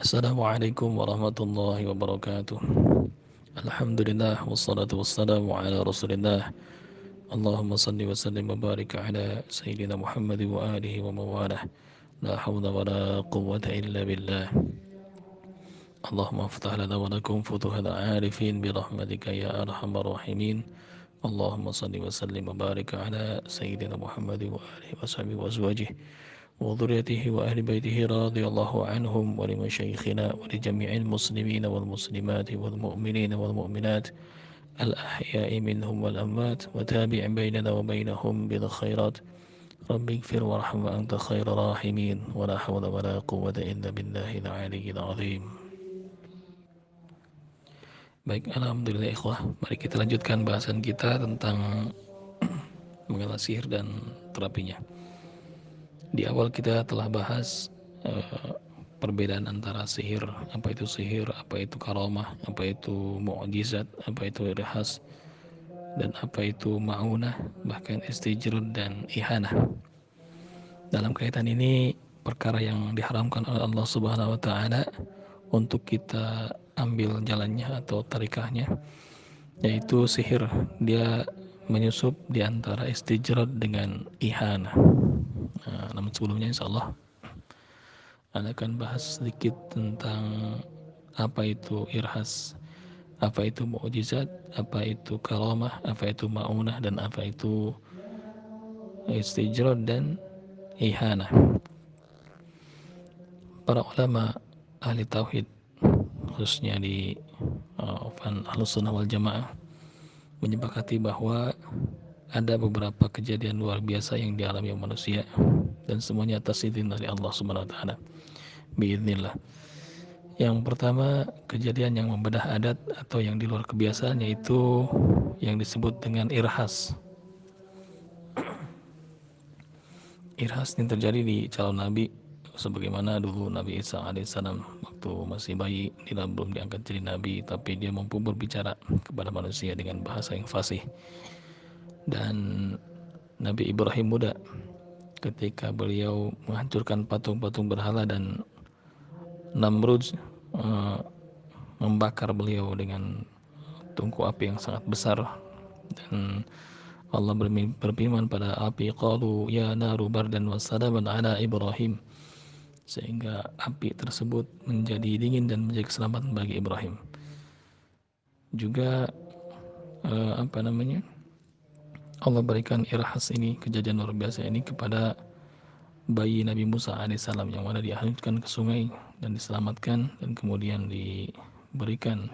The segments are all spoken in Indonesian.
Assalamualaikum warahmatullahi wabarakatuh. Alhamdulillah wassalatu wassalamu ala Rasulillah. Allahumma salli wa sallim wa barik ala sayyidina Muhammad wa alihi wa mawalah. La hawla wa la quwwata illa billah. Allahumma aftah lana wa lakum futuhal arifin bi rahmatika ya arhamar rahimin. Allahumma salli wa sallim wa barik ala sayyidina Muhammad wa alihi wa sahbihi wa azwajih وذريته وأهل بيته رضي الله عنهم ولمشايخنا ولجميع المسلمين والمسلمات والمؤمنين والمؤمنات الأحياء منهم والأموات وتابع بيننا وبينهم بالخيرات رب اغفر وارحم وأنت خير راحمين ولا حول ولا قوة إلا بالله العلي العظيم. Baik, alhamdulillah ikhwah. Mari kita lanjutkan bahasan kita tentang mengenal sihir dan terapinya. Di awal kita telah bahas perbedaan antara sihir, apa itu karamah, apa itu mukjizat, apa itu irhas, dan apa itu ma'unah, bahkan istijrud dan ihanah. Dalam kaitan ini, perkara yang diharamkan oleh Allah Subhanahu wa taala untuk kita ambil jalannya atau tarikahnya, yaitu sihir. Dia menyusup di antara istijrad dengan ihanah. Namun sebelumnya insyaallah Anda akan bahas sedikit tentang apa itu irhas, apa itu mukjizat, apa itu karamah, apa itu ma'unah, dan apa itu istijrad dan ihanah. Para ulama ahli tauhid, khususnya di Ahlus Sunnah wal Jamaah, menyepakati bahwa ada beberapa kejadian luar biasa yang dialami manusia dan semuanya atas izin dari Allah Subhanahu wa taala. Biiznillah. Yang pertama, kejadian yang membedah adat atau yang di luar kebiasaan, yaitu yang disebut dengan irhas. Irhas ini terjadi di calon nabi, sebagaimana dulu Nabi Isa alaihissalam waktu masih bayi, dia belum diangkat jadi nabi, tapi dia mampu berbicara kepada manusia dengan bahasa yang fasih. Dan Nabi Ibrahim muda, ketika beliau menghancurkan patung-patung berhala dan Namrud membakar beliau dengan tungku api yang sangat besar, dan Allah berfirman pada api, qalu ya naru bardan wa salaman ala Ibrahim, sehingga api tersebut menjadi dingin dan menjadi keselamatan bagi Ibrahim. Juga Allah berikan irhas ini, kejadian luar biasa ini, kepada bayi Nabi Musa alaihissalam yang mana dihanyutkan ke sungai dan diselamatkan, dan kemudian diberikan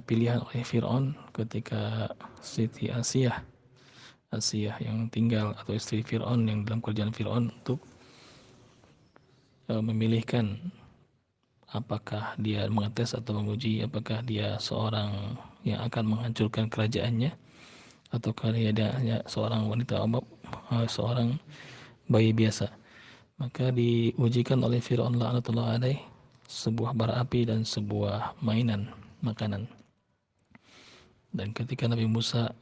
pilihan oleh Fir'aun ketika Siti Asiyah yang tinggal, atau istri Fir'aun yang dalam kerajaan Fir'aun, untuk memilihkan apakah dia mengetes atau menguji apakah dia seorang yang akan menghancurkan kerajaannya, ataukah dia hanya seorang wanita seorang bayi biasa. Maka diujikan oleh Fir'aun la'natullah alaih sebuah bara api dan sebuah mainan makanan. Dan ketika Nabi Musa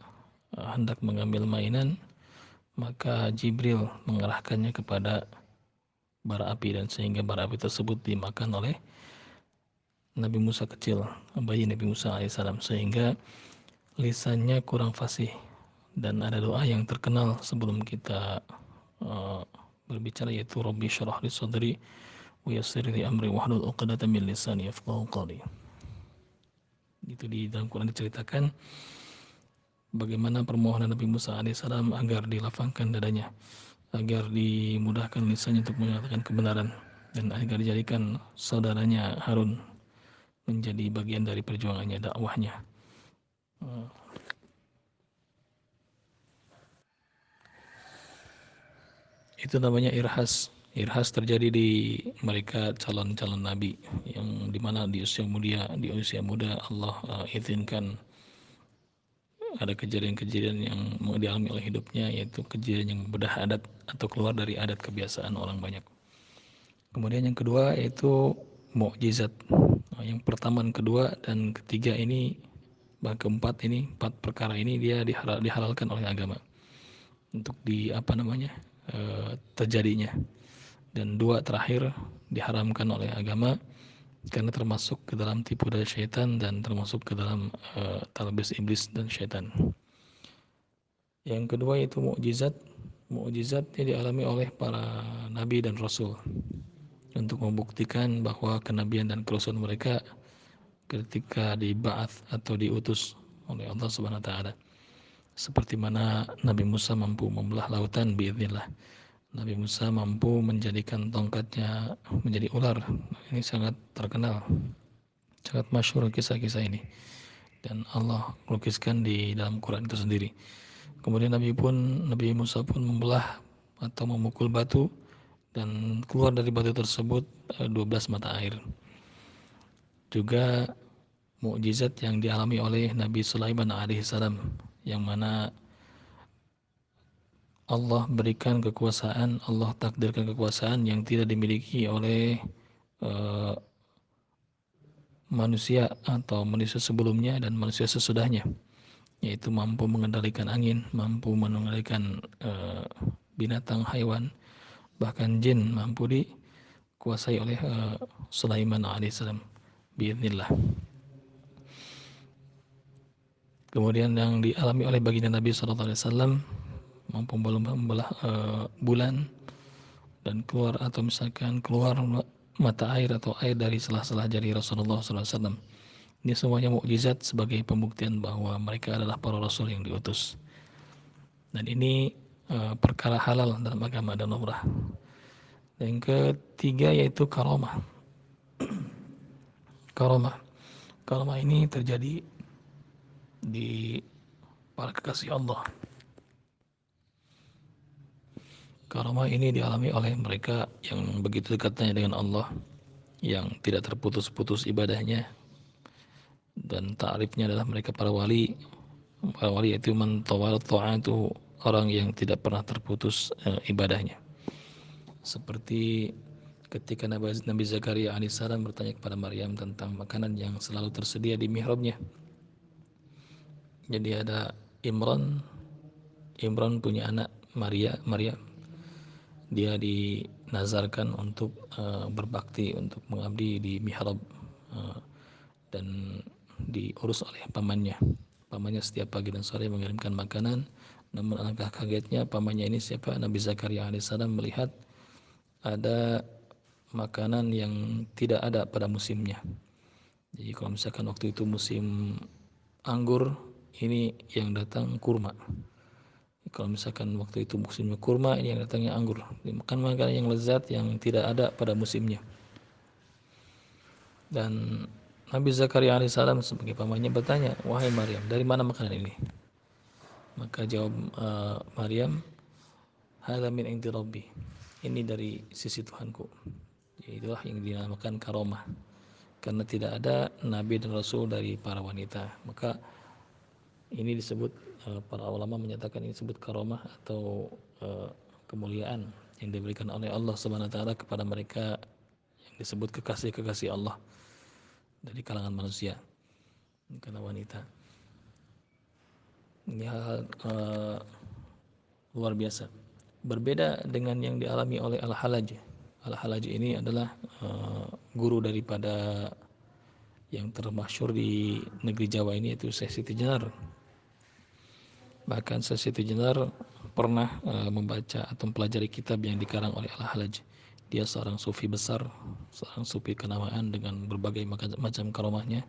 hendak mengambil mainan, maka Jibril mengarahkannya kepada bara api, dan sehingga bara api tersebut dimakan oleh Nabi Musa kecil, bayi Nabi Musa alaihissalam, sehingga lisannya kurang fasih. Dan ada doa yang terkenal sebelum kita berbicara, yaitu Rabbi syrah li sadri wa yassir li amri wahlul 'uqdatam min lisani yafqahu qawli. Itu di dalam Quran diceritakan bagaimana permohonan Nabi Musa alaihissalam agar dilapangkan dadanya, agar dimudahkan lisannya untuk mengatakan kebenaran, dan agar dijadikan saudaranya Harun menjadi bagian dari perjuangannya, dakwahnya. Itu namanya irhas. Irhas terjadi di mereka calon-calon nabi, yang dimana di usia muda Allah izinkan ada kejadian-kejadian yang dialami oleh hidupnya, yaitu kejadian yang membedah adat atau keluar dari adat kebiasaan orang banyak. Kemudian yang kedua yaitu mukjizat. Yang pertama, kedua, dan ketiga ini, keempat ini, 4 perkara ini dia dihalalkan oleh agama untuk terjadinya. Dan 2 terakhir diharamkan oleh agama karena termasuk ke dalam tipu daya syaitan dan termasuk ke dalam talbis iblis dan syaitan. Yang kedua yaitu mukjizat. Mukjizat yang dialami oleh para nabi dan rasul untuk membuktikan bahwa kenabian dan kerasulan mereka ketika diba'ats atau diutus oleh Allah Subhanahu wa taala. Seperti mana Nabi Musa mampu membelah lautan biiznillah. Nabi Musa mampu menjadikan tongkatnya menjadi ular. Ini sangat terkenal, sangat masyhur kisah-kisah ini. Dan Allah lukiskan di dalam Quran itu sendiri. Kemudian Nabi Musa pun membelah atau memukul batu dan keluar dari batu tersebut 12 mata air. Juga mukjizat yang dialami oleh Nabi Sulaiman alaihissalam, yang mana Allah berikan kekuasaan, Allah takdirkan kekuasaan yang tidak dimiliki oleh manusia atau manusia sebelumnya dan manusia sesudahnya, yaitu mampu mengendalikan angin, mampu mengendalikan binatang, hewan, bahkan jin mampu dikuasai oleh Sulaiman alaihissalam biiznillah. Kemudian yang dialami oleh baginda Nabi SAW mampu membelah bulan dan keluar atau misalkan keluar mata air atau air dari sela-sela jari Rasulullah SAW. Ini semuanya mukjizat sebagai pembuktian bahwa mereka adalah para rasul yang diutus. Dan ini perkara halal dalam agama dan umrah. Yang ketiga yaitu karomah. Karomah ini terjadi di para kekasih Allah. Karomah ini dialami oleh mereka yang begitu dekatnya dengan Allah, yang tidak terputus-putus ibadahnya, dan ta'rifnya adalah mereka para wali. Para wali yaitu man tawal ta'atu, orang yang tidak pernah terputus ibadahnya. Seperti ketika Nabi Zakaria alaihissalam bertanya kepada Maryam tentang makanan yang selalu tersedia di mihrabnya. Jadi ada Imran punya anak Maryam. Dia dinazarkan untuk berbakti, untuk mengabdi di mihrab, dan diurus oleh pamannya. Pamannya setiap pagi dan sore mengirimkan makanan. Namun alangkah kagetnya pamannya ini siapa? Nabi Zakaria alaihissalam melihat ada makanan yang tidak ada pada musimnya. Jadi kalau misalkan waktu itu musim anggur, ini yang datang kurma. Kalau misalkan waktu itu musimnya kurma, ini yang datangnya anggur. Makan makanan yang lezat yang tidak ada pada musimnya. Dan Nabi Zakaria alaihissalam sebagai pamannya bertanya, wahai Maryam, dari mana makanan ini? Maka jawab Maryam, hadza min indi rabbi. Ini dari sisi Tuhanku. Itulah yang dinamakan karomah. Karena tidak ada nabi dan rasul dari para wanita. Maka ini disebut, para ulama menyatakan ini disebut karomah atau kemuliaan yang diberikan oleh Allah Subhanahu wa taala kepada mereka yang disebut kekasih-kekasih Allah dari kalangan manusia, karena wanita. Ini hal luar biasa. Berbeda dengan yang dialami oleh Al-Halaj. Al-Halaj ini adalah guru daripada yang termasyhur di negeri Jawa ini, yaitu Syekh Siti Jenar. Bahkan Syekh Siti Jenar pernah membaca atau mempelajari kitab yang dikarang oleh Al-Halaj. Dia seorang sufi besar, seorang sufi kenamaan dengan berbagai macam karomahnya,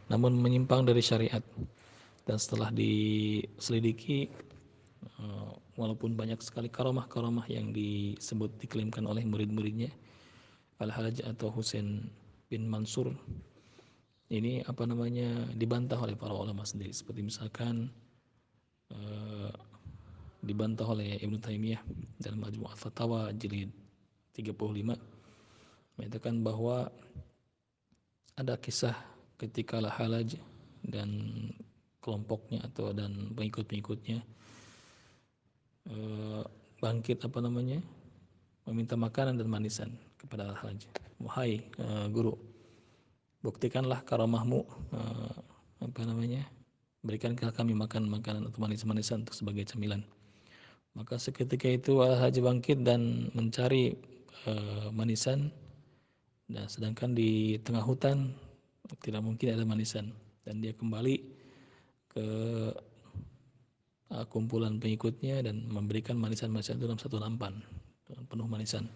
namun menyimpang dari syariat. Dan setelah diselidiki, walaupun banyak sekali karomah-karomah yang disebut diklaimkan oleh murid-muridnya, Al-Halaj atau Husain bin Mansur ini dibantah oleh para ulama sendiri. Seperti misalkan dibantah oleh Ibnu Taimiyah dalam Majmu' Fatawa jilid 35, menyatakan bahwa ada kisah ketika Al-Halaj dan kelompoknya dan pengikut-pengikutnya bangkit meminta makanan dan manisan kepada Al-Halaj. Wahai guru, buktikanlah karamahmu, berikanlah kami makan makanan atau manis-manisan untuk sebagai camilan. Maka seketika itu Al-Halaj bangkit dan mencari manisan Nah, sedangkan di tengah hutan tidak mungkin ada manisan, dan dia kembali ke kumpulan pengikutnya dan memberikan manisan-manisan itu dalam satu nampan penuh manisan.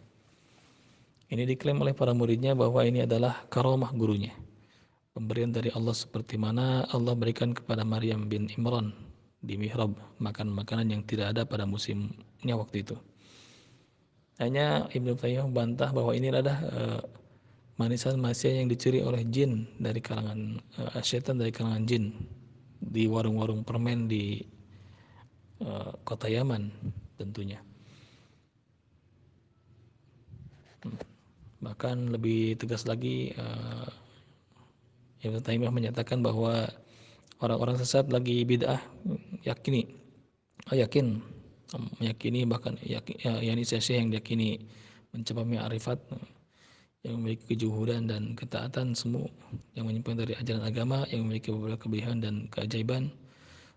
Ini diklaim oleh para muridnya bahwa ini adalah karomah gurunya, pemberian dari Allah, seperti mana Allah berikan kepada Maryam bin Imran di mihrab makan makanan yang tidak ada pada musimnya waktu itu. Hanya Ibnu Taimiyah membantah bahwa ini adalah manisan-manisan yang dicuri oleh jin dari kalangan syaitan dari kalangan jin di warung-warung permen di kota Yaman tentunya. Bahkan lebih tegas lagi, Ibnu Taimiyah menyatakan bahwa orang-orang sesat lagi bid'ah yakin meyakini, bahkan yang diyakini mencapai ma'rifat, yang memiliki kejuhuran dan ketaatan semu, yang menyimpang dari ajaran agama, yang memiliki beberapa kelebihan dan keajaiban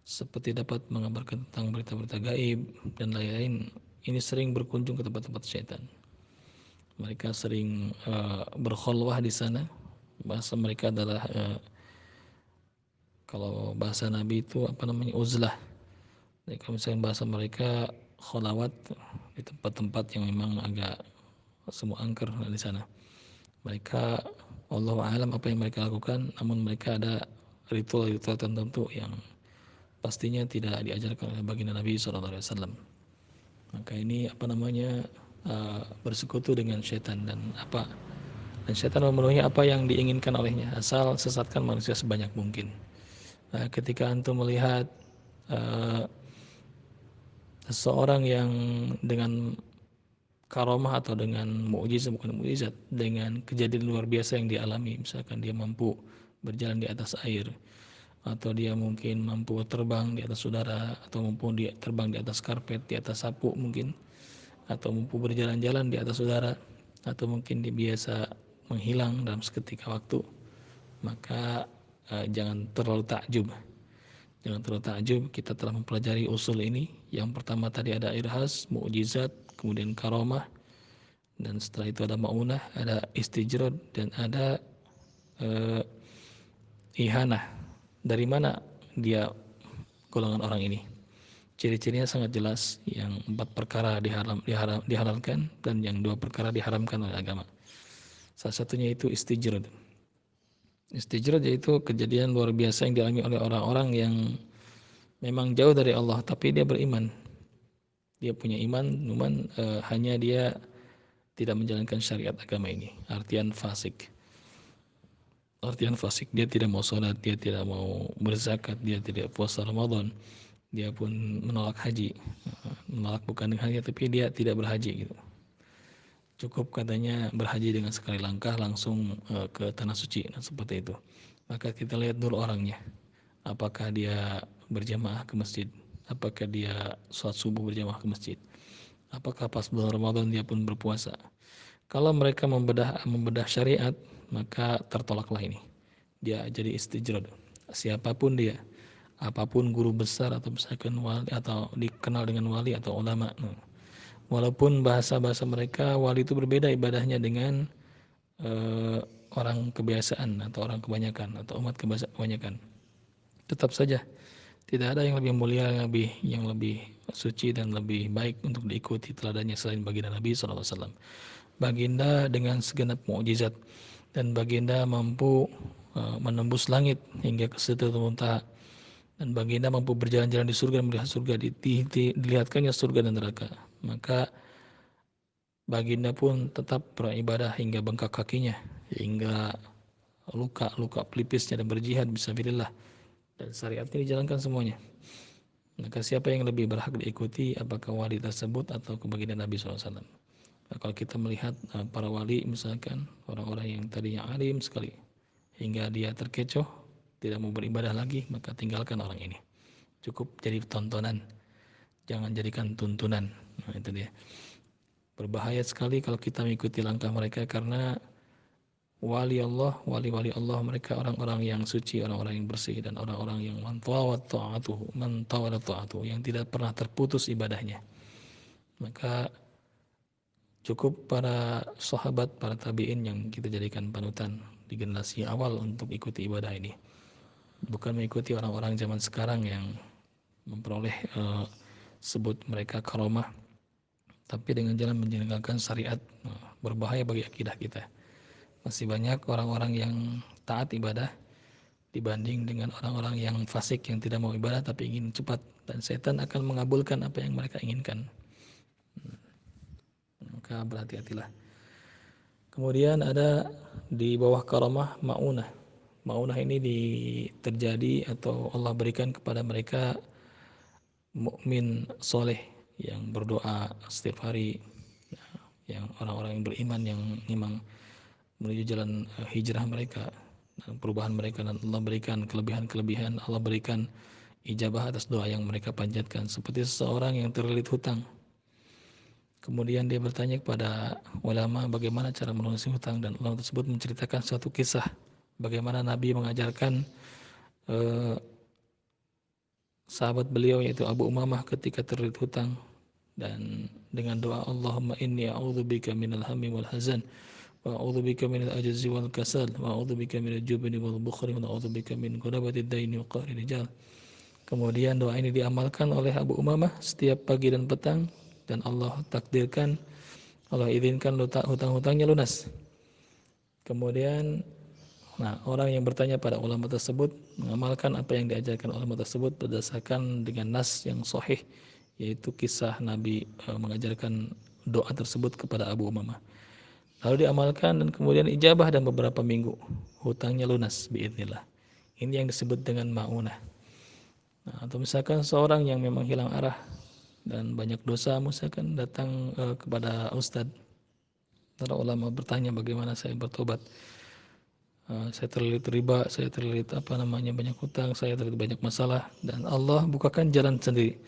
seperti dapat mengabarkan tentang berita-berita gaib dan lain-lain. Ini sering berkunjung ke tempat-tempat syaitan. Mereka sering berkholwah di sana. Bahasa mereka adalah kalau bahasa Nabi itu uzlah. Jadi kalau misalnya bahasa mereka kholawat, di tempat-tempat yang memang agak semua angker di sana. Mereka Allah alam apa yang mereka lakukan, namun mereka ada ritual-ritual tertentu yang pastinya tidak diajarkan oleh baginda Nabi SAW. Maka ini bersekutu dengan syaitan, dan syaitan memenuhi apa yang diinginkan olehnya, asal sesatkan manusia sebanyak mungkin. Nah, ketika antum melihat seseorang yang dengan karomah atau dengan mukjizat, dengan kejadian luar biasa yang dialami, misalkan dia mampu berjalan di atas air, atau dia mungkin mampu terbang di atas udara, atau mampu dia terbang di atas karpet, di atas sapu mungkin, atau mampu berjalan-jalan di atas udara, atau mungkin dia biasa menghilang dalam seketika waktu, maka jangan terlalu takjub. Kita telah mempelajari usul ini. Yang pertama tadi ada irhas, mukjizat, kemudian karomah, dan setelah itu ada maunah, ada istijrad, dan ada ihanah. Dari mana dia golongan orang ini? Ciri-cirinya sangat jelas. Yang 4 perkara dihalalkan, dan yang 2 perkara diharamkan oleh agama. Salah satunya itu istijrad. Istijrad yaitu kejadian luar biasa yang dialami oleh orang-orang yang memang jauh dari Allah, tapi dia beriman. Dia punya iman, namun hanya dia tidak menjalankan syariat agama ini. Artian fasik, dia tidak mau sholat, dia tidak mau berzakat, dia tidak puasa Ramadan, dia pun menolak haji. Menolak bukan dengan hanya, tapi dia tidak berhaji gitu. Cukup katanya berhaji dengan sekali langkah langsung ke tanah suci. Nah, seperti itu. Maka kita lihat dulu orangnya. Apakah dia berjamaah ke masjid? Apakah dia sholat subuh berjamaah ke masjid? Apakah pas bulan Ramadan dia pun berpuasa? Kalau mereka membedah syariat, maka tertolaklah ini. Dia jadi istijrad. Siapapun dia, apapun guru besar atau misalkan wali atau dikenal dengan wali atau ulama. Walaupun bahasa-bahasa mereka wali itu berbeda ibadahnya dengan orang kebiasaan atau orang kebanyakan atau umat kebanyakan, tetap saja tidak ada yang lebih mulia, yang lebih suci dan lebih baik untuk diikuti teladannya selain baginda Nabi SAW. Baginda dengan segenap mukjizat, dan baginda mampu menembus langit hingga ke Sidratul Muntaha, dan baginda mampu berjalan-jalan di surga dan melihat surga, dilihatkannya surga dan neraka. Maka baginda pun tetap beribadah hingga bengkak kakinya, hingga luka pelipisnya, dan berjihad fisabilillah, dan syariat ini dijalankan semuanya. Maka siapa yang lebih berhak diikuti, apakah wali tersebut atau baginda Nabi SAW? Nah, kalau kita melihat para wali, misalkan orang-orang yang tadinya alim sekali hingga dia terkecoh, tidak mau beribadah lagi, maka tinggalkan orang ini. Cukup jadi tontonan, jangan jadikan tuntunan. Nah, itu dia. Berbahaya sekali kalau kita mengikuti langkah mereka, karena wali Allah mereka orang-orang yang suci, orang-orang yang bersih, dan orang-orang yang man tawalat ta'atuhu, yang tidak pernah terputus ibadahnya. Maka Cukup para sahabat, para tabi'in yang kita jadikan panutan di generasi awal untuk ikuti ibadah ini. Bukan mengikuti orang-orang zaman sekarang yang memperoleh sebut mereka karomah, tapi dengan jalan menjalankan syariat berbahaya bagi akidah kita. Masih banyak orang-orang yang taat ibadah dibanding dengan orang-orang yang fasik yang tidak mau ibadah tapi ingin cepat, dan setan akan mengabulkan apa yang mereka inginkan. Maka berhati-hatilah. Kemudian ada di bawah karamah ma'unah. Ma'unah ini terjadi atau Allah berikan kepada mereka mukmin soleh yang berdoa setiap hari, yang orang-orang yang beriman yang memang menuju jalan hijrah mereka dan perubahan mereka, dan Allah berikan kelebihan-kelebihan, Allah berikan ijabah atas doa yang mereka panjatkan. Seperti seseorang yang terlilit hutang, kemudian dia bertanya kepada ulama bagaimana cara melunasi hutang, dan ulama tersebut menceritakan suatu kisah bagaimana Nabi mengajarkan sahabat beliau yaitu Abu Umamah ketika terlilit hutang, dan dengan doa Allahumma inni a'udzubika minal hammi wal hazan wa a'udzubika minal ajzi wal kasal wa a'udzubika minal jubni wal bukhli wa a'udzubika min ghalabatid daini wa qahri rijal. Kemudian doa ini diamalkan oleh Abu Umamah setiap pagi dan petang, dan Allah takdirkan, Allah izinkan hutang-hutangnya lunas. Kemudian orang yang bertanya pada ulama tersebut mengamalkan apa yang diajarkan ulama tersebut berdasarkan dengan nas yang sahih, yaitu kisah Nabi mengajarkan doa tersebut kepada Abu Umamah. Lalu diamalkan dan kemudian ijabah, dan beberapa minggu hutangnya lunas biidznillah. Ini yang disebut dengan ma'unah. Atau misalkan seorang yang memang hilang arah dan banyak dosa, misalkan datang kepada ustadz, para ulama bertanya bagaimana saya bertobat. Saya terlilit riba, saya terlilit banyak hutang, saya terlilit banyak masalah, dan Allah bukakan jalan sendiri.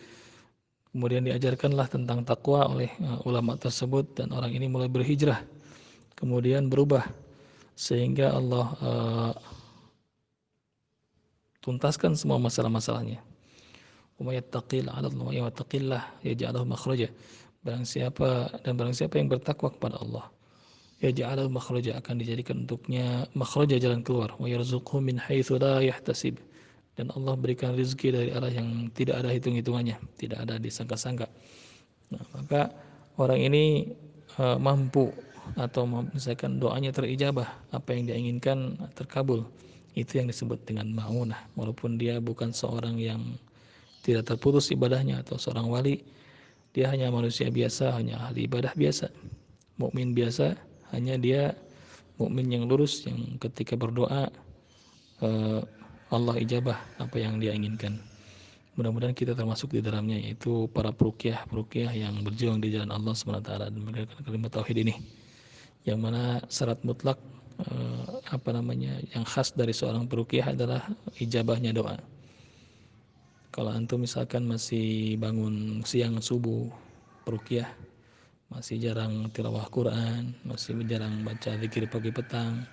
Kemudian diajarkanlah tentang takwa oleh ulama tersebut, dan orang ini mulai berhijrah, kemudian berubah sehingga Allah tuntaskan semua masalah-masalahnya. Wa may yattaqillah yaj'al lahu makhraja. Barang siapa yang bertakwa kepada Allah, yaj'al lahu makhraja, akan dijadikan untuknya makhraja, jalan keluar. Wa yarzuqhu min haitsu la yahtasib. Dan Allah berikan rezeki dari arah yang tidak ada hitung-hitungannya, tidak ada disangka-sangka. Maka orang ini mampu, atau misalkan doanya terijabah, apa yang dia inginkan terkabul. Itu yang disebut dengan ma'unah. Walaupun dia bukan seorang yang tidak terputus ibadahnya atau seorang wali, dia hanya manusia biasa, hanya ahli ibadah biasa, mukmin biasa, hanya dia mukmin yang lurus, yang ketika berdoa Allah ijabah apa yang dia inginkan. Mudah-mudahan kita termasuk di dalamnya, yaitu para peruqyah yang berjuang di jalan Allah SWT dan menegakkan kalimat tauhid ini, yang mana syarat mutlak yang khas dari seorang peruqyah adalah ijabahnya doa. Kalau antum misalkan masih bangun siang subuh peruqyah, masih jarang tilawah Quran, masih jarang baca zikir pagi petang,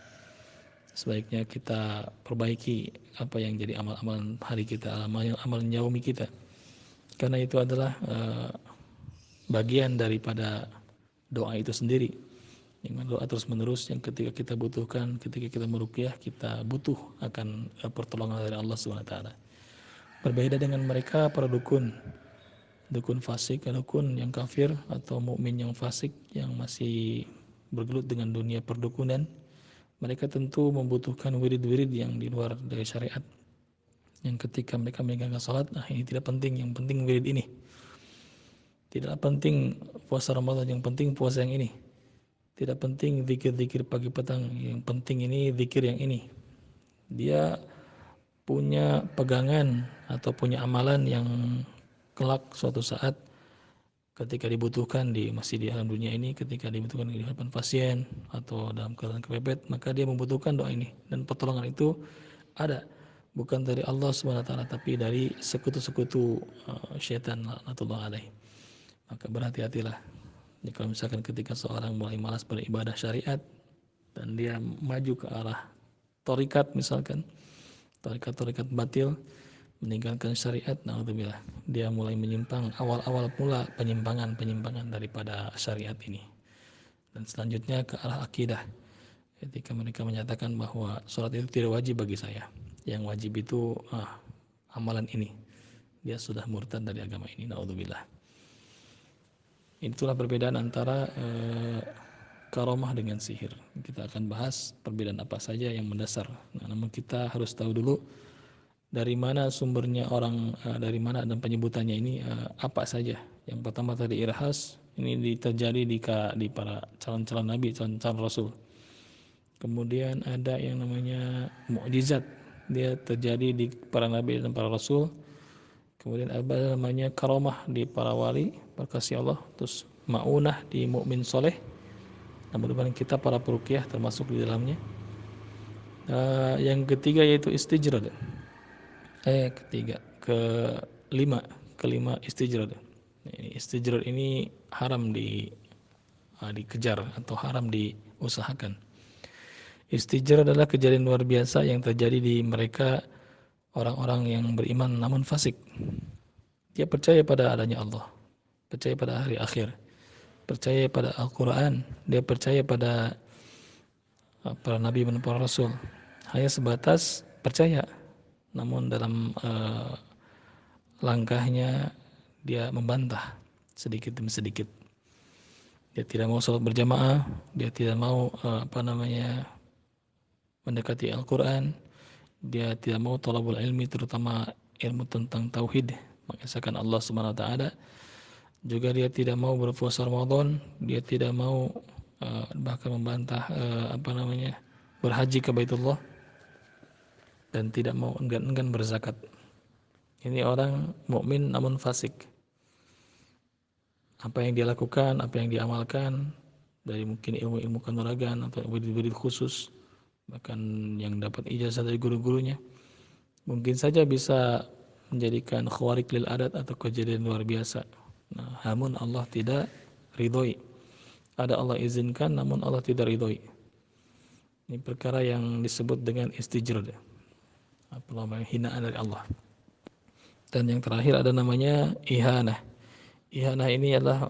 sebaiknya kita perbaiki apa yang jadi amal-amalan hari kita, amal yaumi kita, karena itu adalah bagian daripada doa itu sendiri. Dengan doa terus menerus yang ketika kita butuhkan, ketika kita meruqyah, kita butuh akan pertolongan dari Allah SWT. Berbeda dengan mereka para dukun fasik, dukun yang kafir atau mukmin yang fasik yang masih bergelut dengan dunia perdukunan. Mereka tentu membutuhkan wirid-wirid yang di luar dari syariat, yang ketika mereka meninggalkan salat, ini tidak penting, yang penting wirid ini. Tidak penting puasa Ramadan, yang penting puasa yang ini. Tidak penting zikir-zikir pagi petang, yang penting ini zikir yang ini. Dia punya pegangan atau punya amalan yang kelak suatu saat ketika dibutuhkan masih di alam dunia ini, ketika dibutuhkan di hadapan pasien atau dalam keadaan kepepet, maka dia membutuhkan doa ini, dan pertolongan itu ada bukan dari Allah SWT tapi dari sekutu-sekutu syaitan laknatullah alaih. Maka berhati-hatilah jika misalkan ketika seorang mulai malas beribadah syariat dan dia maju ke arah tarikat, misalkan tarikat batil, meninggalkan syariat, naudzubillah, dia mulai menyimpang, awal-awal pula penyimpangan daripada syariat ini. Dan selanjutnya ke arah akidah, ketika mereka menyatakan bahwa sholat itu tidak wajib bagi saya, yang wajib itu amalan ini, dia sudah murtad dari agama ini, naudzubillah. Itulah perbedaan antara karomah dengan sihir. Kita akan bahas perbedaan apa saja yang mendasar. Nah, namun kita harus tahu dulu dari mana sumbernya orang, dari mana dan penyebutannya ini apa saja. Yang pertama tadi irhas, ini terjadi di para calon-calon nabi, calon-calon rasul. Kemudian ada yang namanya mukjizat, dia terjadi di para nabi dan para rasul. Kemudian ada namanya karomah di para wali, para kasih Allah. Terus maunah di mukmin soleh. Nah, mudah-mudahan kita para peruqyah termasuk di dalamnya. Yang ketiga yaitu istijrad. Kelima istijrad. Istijrad ini haram dikejar atau haram diusahakan. Istijrad adalah kejadian luar biasa yang terjadi di mereka orang-orang yang beriman namun fasik. Dia percaya pada adanya Allah, percaya pada hari akhir, percaya pada Al-Quran, dia percaya pada para nabi dan para rasul. Hanya sebatas percaya, namun dalam langkahnya dia membantah sedikit demi sedikit. Dia tidak mau sholat berjamaah, dia tidak mau mendekati Al-Quran, dia tidak mau thalabul ilmi, terutama ilmu tentang tauhid, mengesahkan Allah Subhanahu wa taala. Juga dia tidak mau berpuasa Ramadan, dia tidak mau bahkan membantah berhaji ke Baitullah, dan tidak mau enggan berzakat. Ini orang mukmin namun fasik. Apa yang dia lakukan, apa yang diamalkan dari mungkin ilmu-ilmu kanuragan atau wirid-wirid khusus, bahkan yang dapat ijazah dari guru-gurunya, mungkin saja bisa menjadikan khawarik lil adat atau kejadian luar biasa. Nah, namun Allah tidak ridhoi. Ada Allah izinkan, namun Allah tidak ridhoi. Ini perkara yang disebut dengan istijrad, hinaan dari Allah. Dan yang terakhir ada namanya ihanah. Ihanah ini adalah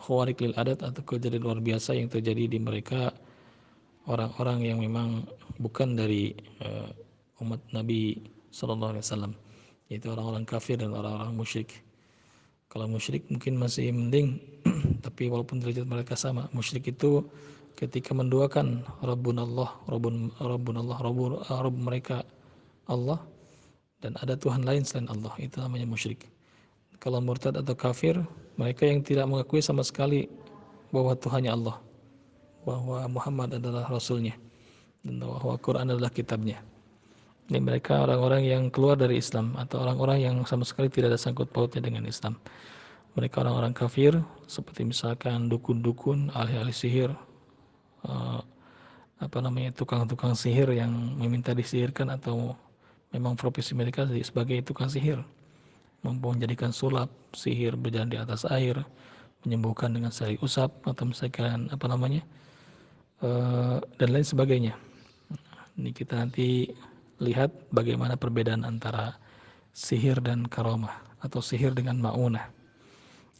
khawarik lil adat atau kejadian luar biasa yang terjadi di mereka orang-orang yang memang bukan dari umat Nabi Sallallahu Alaihi Wasallam, yaitu orang-orang kafir dan orang-orang musyrik. Kalau musyrik mungkin masih mending, tapi walaupun derajat mereka sama, musyrik itu ketika menduakan Rabbunallah, Rabb mereka Allah, dan ada Tuhan lain selain Allah, itu namanya musyrik. Kalau murtad atau kafir, mereka yang tidak mengakui sama sekali bahwa Tuhannya Allah, bahwa Muhammad adalah Rasulnya, dan bahwa Quran adalah kitabnya. Ini mereka orang-orang yang keluar dari Islam, atau orang-orang yang sama sekali tidak ada sangkut pautnya dengan Islam. Mereka orang-orang kafir, seperti misalkan dukun-dukun, ahli-ahli sihir, tukang-tukang sihir yang meminta disihirkan, atau memang profesi mereka sebagai tukang sihir, mampu menjadikan sulap, sihir berjalan di atas air, menyembuhkan dengan sari usap, atau misalkan dan lain sebagainya. Ini kita nanti lihat bagaimana perbedaan antara sihir dan karomah, atau sihir dengan maunah.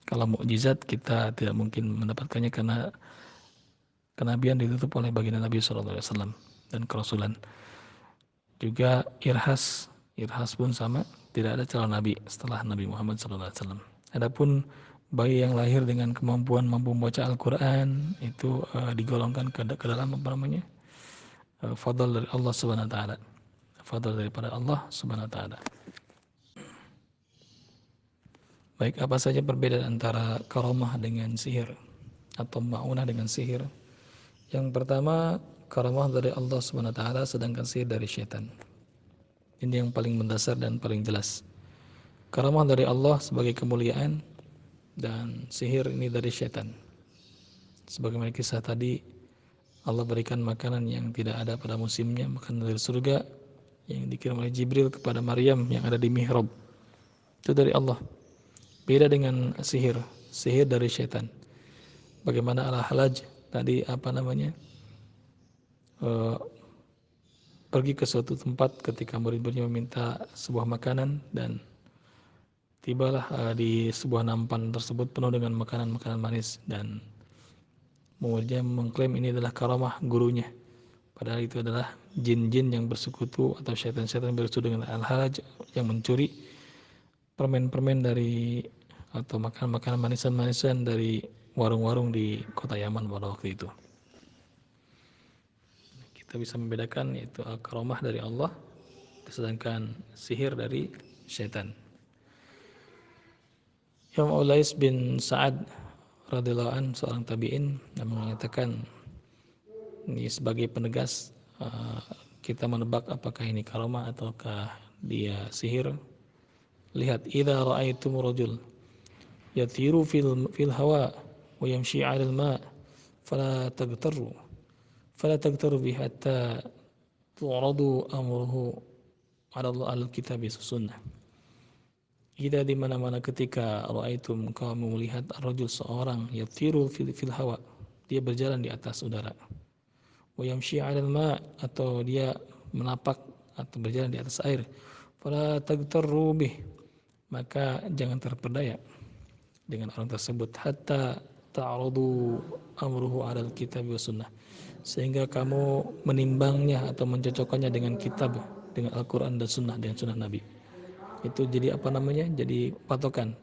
Kalau mukjizat kita tidak mungkin mendapatkannya karena kenabian ditutup oleh baginda Nabi SAW dan kerasulan. Juga irhas pun sama, tidak ada calon nabi setelah Nabi Muhammad SAW. Adapun bayi yang lahir dengan kemampuan mampu membaca Al-Quran itu digolongkan ke dalam fadl dari Allah Subhanahu wa taala. Fadl daripada Allah Subhanahu wa taala. Baik, apa saja perbedaan antara karomah dengan sihir atau maunah dengan sihir? Yang pertama, karomah dari Allah Subhanahu wa taala, sedangkan sihir dari syaitan. Ini yang paling mendasar dan paling jelas. Karomah dari Allah sebagai kemuliaan, dan sihir ini dari syaitan. Sebagaimana kisah tadi, Allah berikan makanan yang tidak ada pada musimnya, makanan dari surga yang dikirim oleh Jibril kepada Maryam yang ada di mihrab. Itu dari Allah. Beda dengan sihir dari syaitan. Bagaimana Al-Halaj tadi pergi ke suatu tempat ketika murid-muridnya meminta sebuah makanan, dan tibalah di sebuah nampan tersebut penuh dengan makanan-makanan manis, dan dia mengklaim ini adalah karamah gurunya, padahal itu adalah jin-jin yang bersekutu atau syaitan-syaitan yang bersekutu dengan al-halaj, yang mencuri permen-permen dari atau makanan-makanan manisan-manisan dari warung-warung di kota Yaman pada waktu itu. Kita bisa membedakan yaitu al-karamah dari Allah, sedangkan sihir dari syaitan. Imam Ulais bin Sa'ad radhiyallahu an, seorang tabi'in, yang mengatakan ini sebagai penegas kita menebak apakah ini karamah ataukah dia sihir. Lihat, idza ra'aitum rajul yatiru fil hawa wa yamshi 'ala al-ma' fala tagtaru bi hatta tu'radu amruhu 'ala Allah al-kitab sunnah. Idza, di mana-mana ketika ra'aitum kamu melihat ar-rajul, seorang, yatiru fil hawa, dia berjalan di atas udara, wa yamshi 'ala al-ma', atau dia menapak atau berjalan di atas air, fala tagtaru bih, maka jangan terpedaya dengan orang tersebut, hatta ta'rudu amruhu 'alal kitab wa sunnah, sehingga kamu menimbangnya atau mencocokkannya dengan kitab, dengan Al-Qur'an dan sunnah, dengan sunnah Nabi. Itu jadi jadi patokan.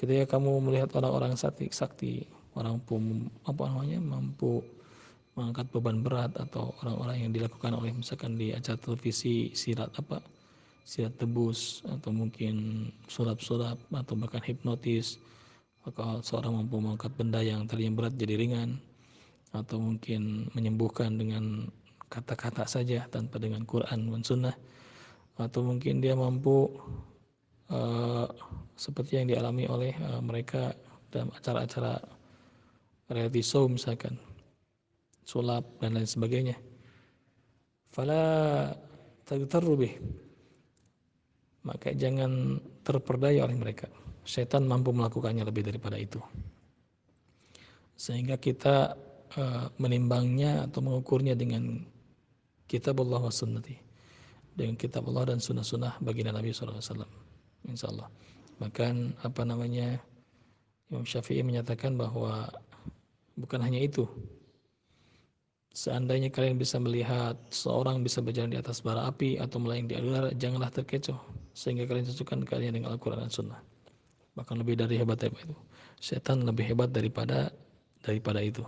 Ketika kamu melihat orang-orang sakti, orang mampu mengangkat beban berat, atau orang-orang yang dilakukan oleh misalkan di acara televisi silat tebus, atau mungkin sulap-sulap, atau bahkan hipnotis, maka seorang mampu mengangkat benda yang tadinya berat jadi ringan, atau mungkin menyembuhkan dengan kata-kata saja tanpa dengan Quran dan Sunnah, atau mungkin dia mampu seperti yang dialami oleh mereka dalam acara-acara reality show, misalkan sulap dan lain sebagainya. Fala tagtarru bih, maka jangan terperdaya oleh mereka. Setan mampu melakukannya lebih daripada itu, sehingga kita menimbangnya atau mengukurnya dengan kitab Allah wa sunnati, dengan kitab Allah dan sunnah-sunnah baginda Nabi SAW, insyaallah. Bahkan Imam Syafi'i menyatakan bahwa bukan hanya itu, seandainya kalian bisa melihat seorang bisa berjalan di atas bara api atau melayang di udara, janganlah terkecoh sehingga kalian cocokkan kalian dengan Al-Quran dan Sunnah. Bahkan lebih dari hebat itu, setan lebih hebat daripada itu.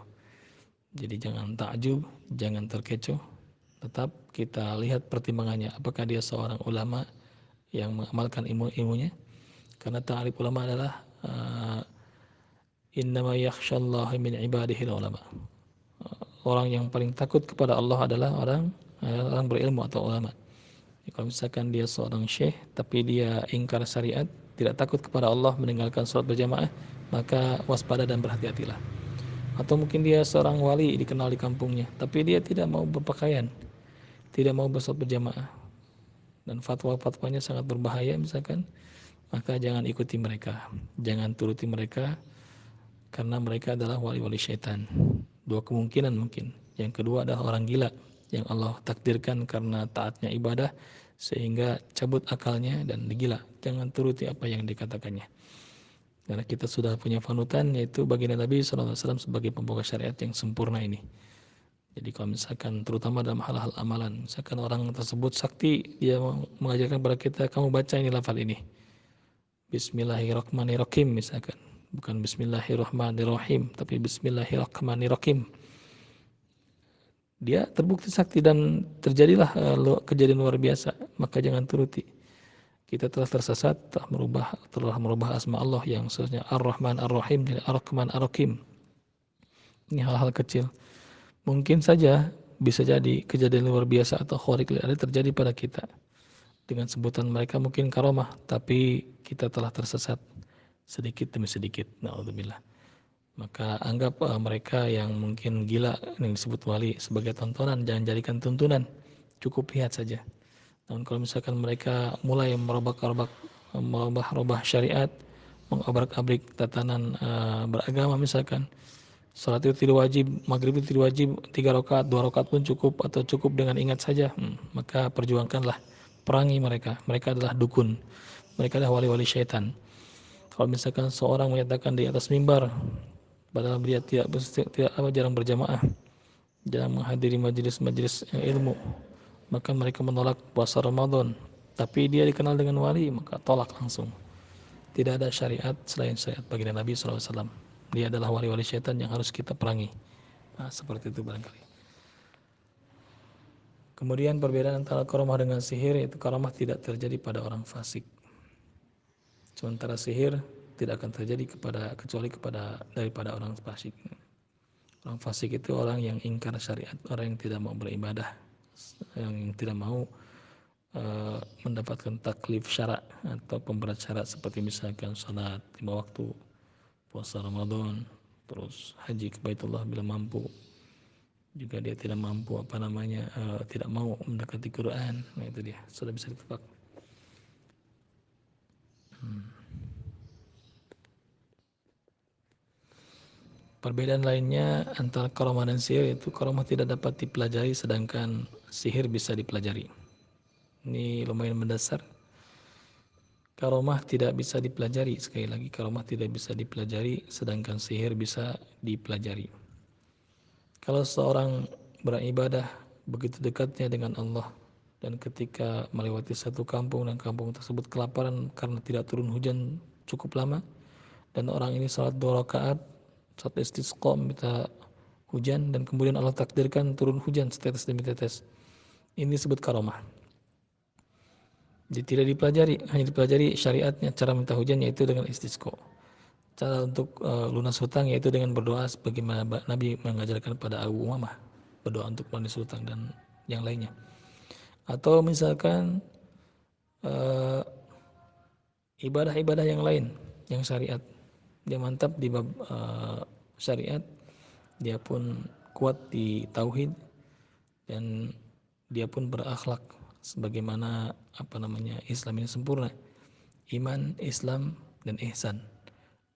Jadi jangan takjub, jangan terkecoh, tetap kita lihat pertimbangannya, apakah dia seorang ulama yang mengamalkan ilmunya, karena ta'rif ulama adalah innama yakhsyallaha min ibadihi ulama. Orang yang paling takut kepada Allah adalah orang berilmu atau ulama. Kalau misalkan dia seorang syekh tapi dia ingkar syariat, tidak takut kepada Allah, meninggalkan sholat berjamaah, maka waspada dan berhati-hatilah. Atau mungkin dia seorang wali dikenal di kampungnya, tapi dia tidak mau berpakaian, tidak mau bersolat berjamaah, dan fatwa-fatwanya sangat berbahaya misalkan, maka jangan ikuti mereka, jangan turuti mereka, karena mereka adalah wali-wali syaitan. Dua kemungkinan mungkin. Yang kedua adalah orang gila yang Allah takdirkan karena taatnya ibadah sehingga cabut akalnya dan digila. Jangan turuti apa yang dikatakannya, karena kita sudah punya panutan, yaitu baginda Nabi SAW sebagai pembawa syariat yang sempurna ini. Jadi kalau misalkan terutama dalam hal-hal amalan, misalkan orang tersebut sakti, dia mengajarkan kepada kita, kamu baca ini lafal ini, Bismillahirrahmanirrahim misalkan, bukan Bismillahirrahmanirrahim tapi Bismillahirrahmanirrahim. Dia terbukti sakti dan terjadilah kejadian luar biasa, maka jangan turuti. Kita telah tersesat, telah merubah asma Allah yang seharusnya Ar-Rahman Ar-Rahim jadi Ar-Rahman Ar-Rahim. Ini hal-hal kecil. Mungkin saja bisa jadi kejadian luar biasa atau khariq ada terjadi pada kita. Dengan sebutan mereka mungkin karamah, tapi kita telah tersesat sedikit demi sedikit. Na'udzubillah. Maka anggap mereka yang mungkin gila yang disebut wali sebagai tontonan, jangan jadikan tuntunan, cukup lihat saja. Dan kalau misalkan mereka mulai merubah syariat, mengobrak-abrik tatanan beragama, misalkan salat itu tidak wajib, maghrib itu tidak wajib, 3 rakaat, 2 rakaat pun cukup, atau cukup dengan ingat saja, maka perjuangkanlah, perangi mereka. Mereka adalah dukun, mereka adalah wali-wali syaitan. Kalau misalkan seorang menyatakan di atas mimbar, padahal dia jarang berjamaah, jarang menghadiri majelis-majelis ilmu, maka mereka menolak puasa Ramadan. Tapi dia dikenal dengan wali, maka tolak langsung. Tidak ada syariat selain syariat baginda Nabi SAW. Dia adalah wali-wali syaitan yang harus kita perangi. Nah, seperti itu barangkali. Kemudian perbedaan antara karamah dengan sihir, yaitu karamah tidak terjadi pada orang fasik. Sementara sihir tidak akan terjadi kecuali daripada orang fasik. Orang fasik itu orang yang ingkar syariat, orang yang tidak mau beribadah, yang tidak mau mendapatkan taklif syarak atau pemberat syarat seperti misalkan salat 5 waktu, puasa Ramadan, terus haji ke Baitullah bila mampu. Juga dia tidak mampu tidak mau mendekati Quran. Nah, itu dia, sudah bisa ditebak. Perbedaan lainnya antara karamah dan sihir, itu karamah tidak dapat dipelajari sedangkan sihir bisa dipelajari. Ini lumayan mendasar. Karamah tidak bisa dipelajari, sekali lagi karamah tidak bisa dipelajari sedangkan sihir bisa dipelajari. Kalau seorang beribadah begitu dekatnya dengan Allah, dan ketika melewati satu kampung dan kampung tersebut kelaparan karena tidak turun hujan cukup lama, dan orang ini salat 2 rakaat, saat istisqa minta hujan, dan kemudian Allah takdirkan turun hujan setetes demi tetes. Ini disebut karamah. Jadi tidak dipelajari, hanya dipelajari syariatnya, cara minta hujan yaitu dengan istisqa. Cara untuk lunas hutang yaitu dengan berdoa sebagaimana Nabi mengajarkan pada Abu Umamah, berdoa untuk lunas hutang dan yang lainnya. Atau misalkan ibadah-ibadah yang lain yang syariat, dia mantap di bab syariat, dia pun kuat di tauhid, dan dia pun berakhlak sebagaimana Islam ini sempurna, iman, Islam, dan ihsan.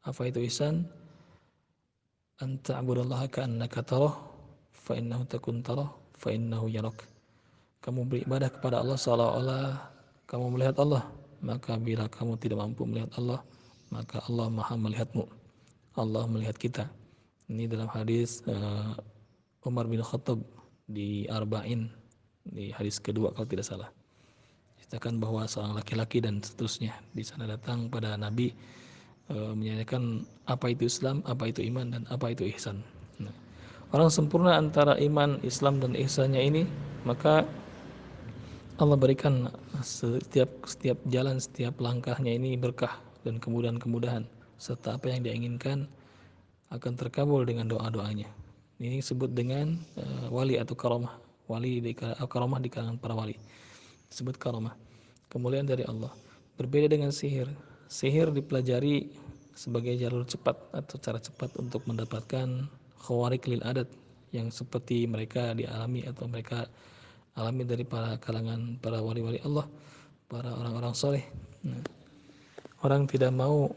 Apa itu ihsan? An ta'budallaha ka'annaka tarah fa innahu takun tarah fa innahu yarak. Kamu beribadah kepada Allah seolah-olah kamu melihat Allah, maka bila kamu tidak mampu melihat Allah, maka Allah Maha melihatmu. Allah melihat kita. Ini dalam hadis Umar bin Khattab di Arba'in, di hadis kedua kalau tidak salah. Ceritakan bahwa seorang laki-laki dan seterusnya di sana datang pada Nabi menyanyikan apa itu Islam, apa itu iman, dan apa itu ihsan. Nah, orang sempurna antara iman, Islam, dan ihsannya ini, maka Allah berikan setiap jalan, setiap langkahnya ini berkah dan kemudahan-kemudahan, serta apa yang dia inginkan akan terkabul dengan doa-doanya. Ini disebut dengan wali atau karamah. Karamah di kalangan para wali disebut karamah, kemuliaan dari Allah. Berbeda dengan sihir. Sihir dipelajari sebagai jalur cepat atau cara cepat untuk mendapatkan khawarik lil adat yang seperti mereka dialami atau mereka alami dari para kalangan para wali-wali Allah, para orang-orang soleh. Nah, orang tidak mau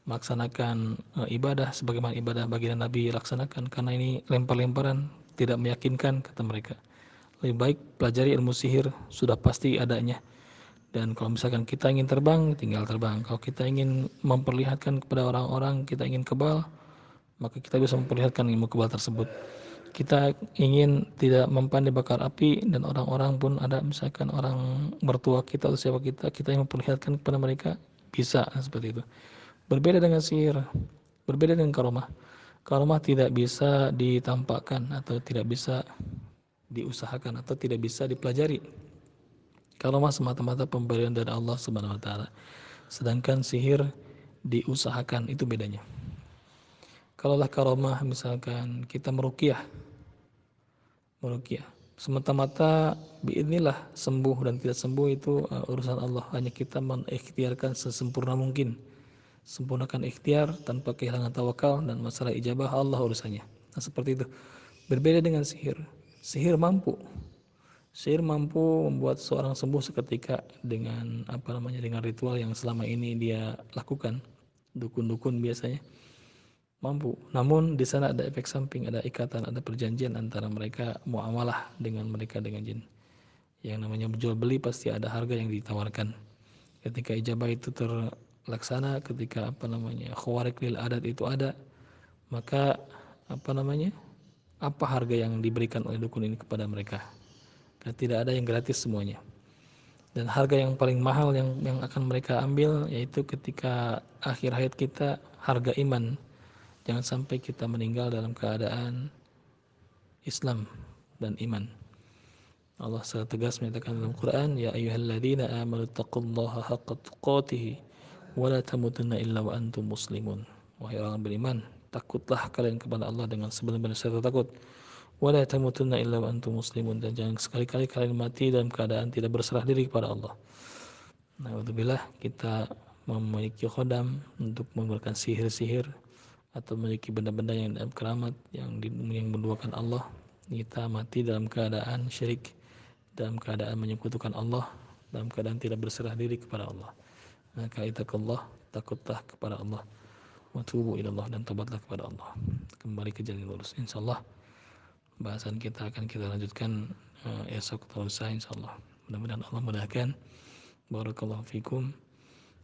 melaksanakan ibadah sebagaimana ibadah baginda Nabi laksanakan karena ini lempar-lemparan, tidak meyakinkan kata mereka. Lebih baik pelajari ilmu sihir, sudah pasti adanya. Dan kalau misalkan kita ingin terbang, tinggal terbang. Kalau kita ingin memperlihatkan kepada orang-orang kita ingin kebal, maka kita bisa memperlihatkan ilmu kebal tersebut. Kita ingin tidak mempan dibakar api, dan orang-orang pun ada, misalkan orang mertua kita atau siapa kita yang memperlihatkan kepada mereka, bisa seperti itu. Berbeda dengan sihir, berbeda dengan karamah. Karamah tidak bisa ditampakkan atau tidak bisa diusahakan atau tidak bisa dipelajari. Karamah semata-mata pemberian dari Allah Subhanahu wa taala. Sedangkan sihir diusahakan, itu bedanya. Kalaulah karamah misalkan kita meruqyah semata-mata biidznillah sembuh dan tidak sembuh itu urusan Allah, hanya kita mengikhtiarkan sesempurna mungkin. Sempurnakan ikhtiar tanpa kehilangan tawakal, dan masalah ijabah Allah urusannya. Nah, seperti itu. Berbeda dengan sihir. Sihir mampu membuat seorang sembuh seketika dengan dengan ritual yang selama ini dia lakukan. Dukun-dukun biasanya mampu. Namun di sana ada efek samping, ada ikatan, ada perjanjian antara mereka, muamalah dengan mereka dengan jin. Yang namanya jual beli pasti ada harga yang ditawarkan. Ketika ijabah itu terlaksana, ketika khawarik lil adat itu ada, maka apa harga yang diberikan oleh dukun ini kepada mereka? Karena tidak ada yang gratis semuanya. Dan harga yang paling mahal yang akan mereka ambil yaitu ketika akhir hayat kita, harga iman. Jangan sampai kita meninggal dalam keadaan Islam dan iman. Allah secara tegas menyatakan dalam Quran, ya ayyuhalladzina amanu taqullaha haqqa tuqatih wa la tamutunna illa wa antum muslimun. Wahai orang beriman, takutlah kalian kepada Allah dengan sebenar-benar takut. Wa la tamutunna illa wa antum muslimun, dan jangan sekali-kali kalian mati dalam keadaan tidak berserah diri kepada Allah. Alhamdulillah kita memiliki khodam untuk mengeluarkan sihir-sihir atau memiliki benda-benda yang dalam keramat yang menduakan Allah, kita mati dalam keadaan syirik, dalam keadaan menyekutukan Allah, dalam keadaan tidak berserah diri kepada Allah. Maka ittaqullah, takutlah kepada Allah, wa tubu ilallah, dan tobatlah kepada Allah, kembali ke jalan lurus. Insyaallah bahasan kita akan kita lanjutkan esok atau lusa insyaallah. Mudah-mudahan Allah mudahkan. Barakallahu fikum.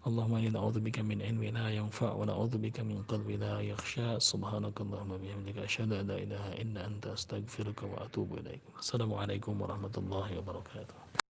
Allahumma inna na'udzubika min ilmin la yanfa' wa na'udzubika min qalbin la yakhsha. Subhanakallahumma bihamdika asyhadu an la ilaha illa anta astaghfiruka wa atubu ilaik. Assalamualaikum warahmatullahi wabarakatuh.